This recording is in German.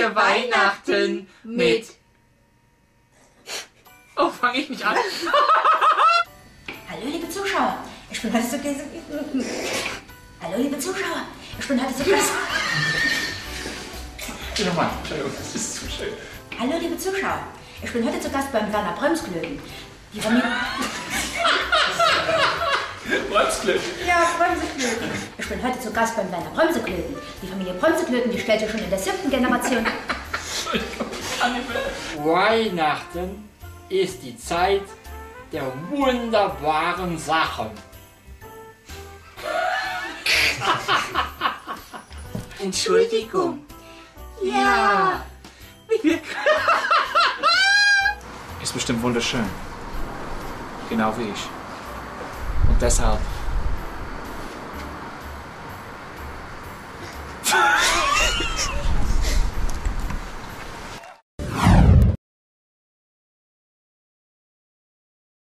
Fröhliche Weihnachten mit... Oh, fange ich nicht an. Hallo liebe Zuschauer, ich bin heute so... Hallo liebe Zuschauer, ich bin heute so... Nochmal, Entschuldigung, das ist zu schön. Hallo liebe Zuschauer, ich bin heute zu Gast beim Werner Brömsklöten. Die Familie... Brömsklöten? Ja, Brömseklöten. Ich bin heute zu Gast beim Werner Brömseklöten. Die Familie Brömseklöten, die stellt ja schon in der 7. Generation. Weihnachten ist die Zeit der wunderbaren Sachen. Entschuldigung. Ja. Ist bestimmt wunderschön. Genau wie ich. Und deshalb